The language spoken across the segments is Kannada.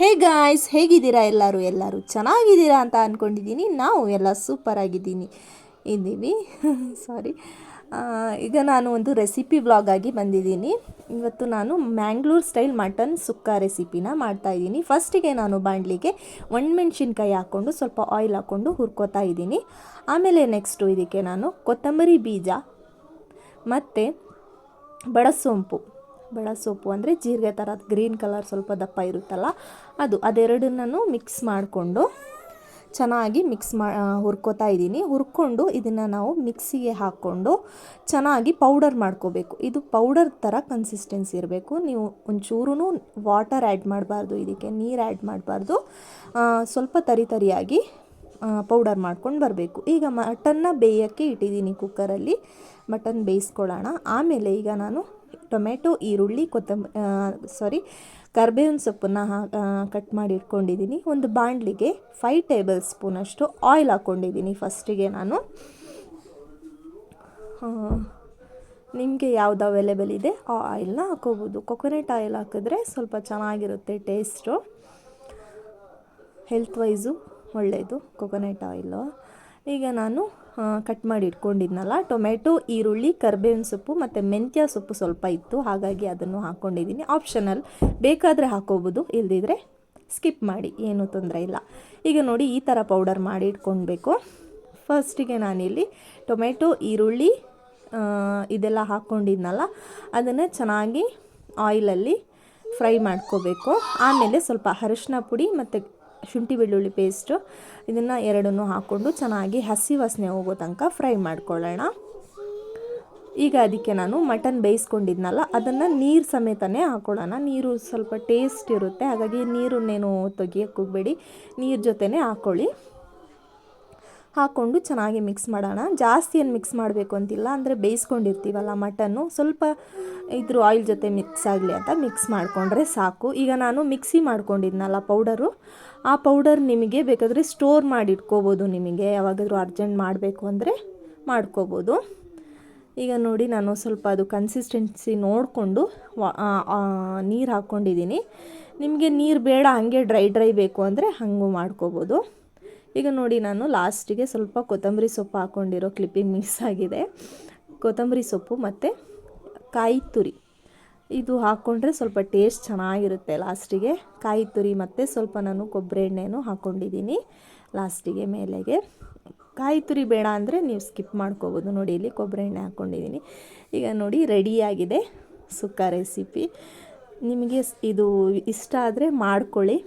ಹೇ ಗಾಯ್ಸ್, ಹೇಗಿದ್ದೀರಾ? ಎಲ್ಲರೂ ಚೆನ್ನಾಗಿದ್ದೀರಾ ಅಂತ ಅಂದ್ಕೊಂಡಿದ್ದೀನಿ. ನಾವು ಎಲ್ಲ ಸೂಪರ್ ಇದ್ದೀವಿ. ಸಾರಿ. ಈಗ ನಾನು ಒಂದು ರೆಸಿಪಿ ವ್ಲಾಗ್ ಆಗಿ ಬಂದಿದ್ದೀನಿ. ಇವತ್ತು ನಾನು ಮ್ಯಾಂಗ್ಳೂರ್ ಸ್ಟೈಲ್ ಮಟನ್ ಸುಕ್ಕ ರೆಸಿಪಿನ ಮಾಡ್ತಾಯಿದ್ದೀನಿ. ಫಸ್ಟಿಗೆ ನಾನು ಬಾಣಲಿಗೆ ಒಣಮೆಣ್ಸಿನ್ಕಾಯಿ ಹಾಕ್ಕೊಂಡು ಸ್ವಲ್ಪ ಆಯಿಲ್ ಹಾಕ್ಕೊಂಡು ಹುರ್ಕೋತಾ ಇದ್ದೀನಿ. ಆಮೇಲೆ ನೆಕ್ಸ್ಟು ಇದಕ್ಕೆ ನಾನು ಕೊತ್ತಂಬರಿ ಬೀಜ ಮತ್ತು ಬಡಸೊಪ್ಪು ಅಂದರೆ ಜೀರಿಗೆ ಥರ ಗ್ರೀನ್ ಕಲರ್ ಸ್ವಲ್ಪ ದಪ್ಪ ಇರುತ್ತಲ್ಲ ಅದೆರಡನ್ನೂ ಮಿಕ್ಸ್ ಮಾಡಿಕೊಂಡು ಚೆನ್ನಾಗಿ ಹುರ್ಕೋತಾ ಇದ್ದೀನಿ. ಹುರ್ಕೊಂಡು ಇದನ್ನು ನಾವು ಮಿಕ್ಸಿಗೆ ಹಾಕ್ಕೊಂಡು ಚೆನ್ನಾಗಿ ಪೌಡರ್ ಮಾಡ್ಕೋಬೇಕು. ಇದು ಪೌಡರ್ ಥರ ಕನ್ಸಿಸ್ಟೆನ್ಸಿ ಇರಬೇಕು. ನೀವು ಒಂಚೂರು ವಾಟರ್ ಆ್ಯಡ್ ಮಾಡಬಾರ್ದು, ಇದಕ್ಕೆ ನೀರು ಆ್ಯಡ್ ಮಾಡಬಾರ್ದು. ಸ್ವಲ್ಪ ತರಿಯಾಗಿ ಪೌಡರ್ ಮಾಡ್ಕೊಂಡು ಬರಬೇಕು. ಈಗ ಮಟನ್ನ ಬೇಯೋಕ್ಕೆ ಇಟ್ಟಿದ್ದೀನಿ ಕುಕ್ಕರಲ್ಲಿ. ಮಟನ್ ಬೇಯಿಸ್ಕೊಳ್ಳೋಣ. ಆಮೇಲೆ ಈಗ ನಾನು ಟೊಮೆಟೊ, ಈರುಳ್ಳಿ, ಕರ್ಬೇವಿನ ಸೊಪ್ಪನ್ನು ಕಟ್ ಮಾಡಿ ಇಟ್ಕೊಂಡಿದ್ದೀನಿ. ಒಂದು ಬಾಣಲಿಗೆ 5 ಟೇಬಲ್ ಸ್ಪೂನಷ್ಟು ಆಯಿಲ್ ಹಾಕ್ಕೊಂಡಿದ್ದೀನಿ. ಫಸ್ಟಿಗೆ ನಾನು ನಿಮಗೆ ಯಾವುದು ಅವೈಲೇಬಲ್ ಇದೆ ಆ ಆಯಿಲ್ನ ಹಾಕೋಬೋದು. ಕೊಕೊನೆಟ್ ಆಯಿಲ್ ಹಾಕಿದ್ರೆ ಸ್ವಲ್ಪ ಚೆನ್ನಾಗಿರುತ್ತೆ ಟೇಸ್ಟು, ಹೆಲ್ತ್ ವೈಸು ಒಳ್ಳೆಯದು ಕೊಕೊನೆಟ್ ಆಯಿಲು. ಈಗ ನಾನು ಕಟ್ ಮಾಡಿ ಇಟ್ಕೊಂಡಿದ್ನಲ್ಲ ಟೊಮೆಟೊ, ಈರುಳ್ಳಿ, ಕರ್ಬೇವಿನ ಸೊಪ್ಪು ಮತ್ತು ಮೆಂತ್ಯ ಸೊಪ್ಪು ಸ್ವಲ್ಪ ಇತ್ತು, ಹಾಗಾಗಿ ಅದನ್ನು ಹಾಕ್ಕೊಂಡಿದ್ದೀನಿ. ಆಪ್ಷನಲ್, ಬೇಕಾದರೆ ಹಾಕೋಬೋದು, ಇಲ್ಲದಿದ್ದರೆ ಸ್ಕಿಪ್ ಮಾಡಿ, ಏನೂ ತೊಂದರೆ ಇಲ್ಲ. ಈಗ ನೋಡಿ ಈ ಥರ ಪೌಡರ್ ಮಾಡಿ ಇಟ್ಕೊಳ್ಬೇಕು. ಫಸ್ಟಿಗೆ ನಾನಿಲ್ಲಿ ಟೊಮೆಟೊ, ಈರುಳ್ಳಿ ಇದೆಲ್ಲ ಹಾಕ್ಕೊಂಡಿದ್ನಲ್ಲ ಅದನ್ನು ಚೆನ್ನಾಗಿ ಆಯಿಲಲ್ಲಿ ಫ್ರೈ ಮಾಡ್ಕೋಬೇಕು. ಆಮೇಲೆ ಸ್ವಲ್ಪ ಅರಿಶಿನ ಪುಡಿ ಮತ್ತು ಶುಂಠಿ ಬೆಳ್ಳುಳ್ಳಿ ಪೇಸ್ಟು ಇದನ್ನು ಎರಡನ್ನೂ ಹಾಕ್ಕೊಂಡು ಚೆನ್ನಾಗಿ ಹಸಿ ವಾಸನೆ ಹೋಗೋ ತನಕ ಫ್ರೈ ಮಾಡ್ಕೊಳ್ಳೋಣ. ಈಗ ಅದಕ್ಕೆ ನಾನು ಮಟನ್ ಬೇಯಿಸ್ಕೊಂಡಿದ್ನಲ್ಲ ಅದನ್ನು ನೀರು ಸಮೇತನೇ ಹಾಕ್ಕೊಳ್ಳೋಣ. ನೀರು ಸ್ವಲ್ಪ ಟೇಸ್ಟ್ ಇರುತ್ತೆ, ಹಾಗಾಗಿ ನೀರನ್ನೇನು ತೆಗಿಯೋಕ್ಕೆ ಹೋಗಬೇಡಿ, ನೀರು ಜೊತೆನೇ ಹಾಕ್ಕೊಂಡು ಚೆನ್ನಾಗಿ ಮಿಕ್ಸ್ ಮಾಡೋಣ. ಜಾಸ್ತಿ ಏನು ಮಿಕ್ಸ್ ಮಾಡಬೇಕು ಅಂತಿಲ್ಲ, ಅಂದರೆ ಬೇಯಿಸ್ಕೊಂಡಿರ್ತೀವಲ್ಲ ಮಟನ್ನು, ಸ್ವಲ್ಪ ಇದ್ರ ಆಯಿಲ್ ಜೊತೆ ಮಿಕ್ಸ್ ಆಗಲಿ ಅಂತ ಮಿಕ್ಸ್ ಮಾಡಿಕೊಂಡ್ರೆ ಸಾಕು. ಈಗ ನಾನು ಮಿಕ್ಸಿ ಮಾಡ್ಕೊಂಡಿದ್ನಲ್ಲ ಪೌಡರು, ಆ ಪೌಡರ್ ನಿಮಗೆ ಬೇಕಾದರೆ ಸ್ಟೋರ್ ಮಾಡಿ ಇಟ್ಕೋಬೋದು. ನಿಮಗೆ ಯಾವಾಗಾದರೂ ಅರ್ಜೆಂಟ್ ಮಾಡಬೇಕು ಅಂದರೆ ಮಾಡ್ಕೋಬೋದು. ಈಗ ನೋಡಿ ನಾನು ಸ್ವಲ್ಪ ಅದು ಕನ್ಸಿಸ್ಟೆನ್ಸಿ ನೋಡಿಕೊಂಡು ನೀರು ಹಾಕ್ಕೊಂಡಿದ್ದೀನಿ. ನಿಮಗೆ ನೀರು ಬೇಡ, ಹಾಗೆ ಡ್ರೈ ಬೇಕು ಅಂದರೆ ಹಾಗೂ ಮಾಡ್ಕೋಬೋದು. ಈಗ ನೋಡಿ ನಾನು ಲಾಸ್ಟಿಗೆ ಸ್ವಲ್ಪ ಕೊತ್ತಂಬರಿ ಸೊಪ್ಪು ಹಾಕ್ಕೊಂಡಿರೋ ಕ್ಲಿಪ್ಪಿಂಗ್ ಮಿಕ್ಸ್ ಆಗಿದೆ. ಕೊತ್ತಂಬರಿ ಸೊಪ್ಪು ಮತ್ತು ಕಾಯಿ ತುರಿ ಇದು ಹಾಕ್ಕೊಂಡ್ರೆ ಸ್ವಲ್ಪ ಟೇಸ್ಟ್ ಚೆನ್ನಾಗಿರುತ್ತೆ. ಲಾಸ್ಟಿಗೆ ಕಾಯಿ ತುರಿ ಮತ್ತು ಸ್ವಲ್ಪ ನಾನು ಕೊಬ್ಬರಿ ಎಣ್ಣೆನೂ ಹಾಕ್ಕೊಂಡಿದ್ದೀನಿ ಲಾಸ್ಟಿಗೆ ಮೇಲೆಗೆ. ಕಾಯಿ ತುರಿ ಬೇಡ ಅಂದರೆ ನೀವು ಸ್ಕಿಪ್ ಮಾಡ್ಕೋಬೋದು. ನೋಡಿ ಇಲ್ಲಿ ಕೊಬ್ಬರಿ ಎಣ್ಣೆ ಹಾಕ್ಕೊಂಡಿದ್ದೀನಿ. ಈಗ ನೋಡಿ ರೆಡಿಯಾಗಿದೆ ಸುಕ್ಕ ರೆಸಿಪಿ. ನಿಮಗೆ ಇದು ಇಷ್ಟ ಆದರೆ ಮಾಡ್ಕೊಳ್ಳಿ,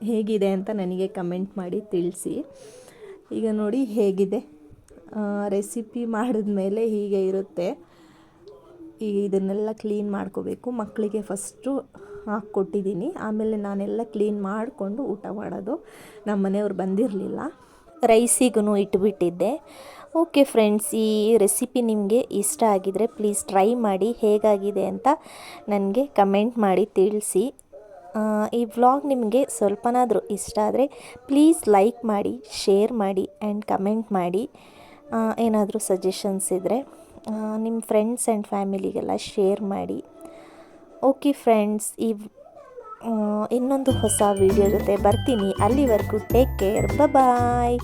ಹೇಗಿದೆ ಅಂತ ನನಗೆ ಕಮೆಂಟ್ ಮಾಡಿ ತಿಳಿಸಿ. ಈಗ ನೋಡಿ ಹೇಗಿದೆ ರೆಸಿಪಿ ಮಾಡಿದ್ಮೇಲೆ ಹೀಗೆ ಇರುತ್ತೆ. ಈಗ ಇದನ್ನೆಲ್ಲ ಕ್ಲೀನ್ ಮಾಡ್ಕೋಬೇಕು. ಮಕ್ಕಳಿಗೆ ಫಸ್ಟು ಹಾಕ್ಕೊಟ್ಟಿದ್ದೀನಿ, ಆಮೇಲೆ ನಾನೆಲ್ಲ ಕ್ಲೀನ್ ಮಾಡಿಕೊಂಡು ಊಟ ಮಾಡೋದು. ನಮ್ಮ ಮನೆಯವ್ರು ಬಂದಿರಲಿಲ್ಲ, ರೈಸಿಗೂ ಇಟ್ಬಿಟ್ಟಿದ್ದೆ. ಓಕೆ ಫ್ರೆಂಡ್ಸ್, ಈ ರೆಸಿಪಿ ನಿಮಗೆ ಇಷ್ಟ ಆಗಿದರೆ ಪ್ಲೀಸ್ ಟ್ರೈ ಮಾಡಿ, ಹೇಗಾಗಿದೆ ಅಂತ ನನಗೆ ಕಮೆಂಟ್ ಮಾಡಿ ತಿಳಿಸಿ. ಈ ವ್ಲಾಗ್ ನಿಮಗೆ ಸ್ವಲ್ಪನಾದರೂ ಇಷ್ಟ ಆದರೆ ಪ್ಲೀಸ್ ಲೈಕ್ ಮಾಡಿ, ಶೇರ್ ಮಾಡಿ ಆ್ಯಂಡ್ ಕಮೆಂಟ್ ಮಾಡಿ. ಏನಾದರೂ ಸಜೆಷನ್ಸ್ ಇದ್ದರೆ ನಿಮ್ಮ ಫ್ರೆಂಡ್ಸ್ ಆ್ಯಂಡ್ ಫ್ಯಾಮಿಲಿಗೆಲ್ಲ ಶೇರ್ ಮಾಡಿ. ಓಕೆ ಫ್ರೆಂಡ್ಸ್, ಇನ್ನೊಂದು ಹೊಸ ವಿಡಿಯೋ ಜೊತೆ ಬರ್ತೀನಿ. ಅಲ್ಲಿವರೆಗೂ ಟೇಕ್ ಕೇರ್, ಬಾಯ್.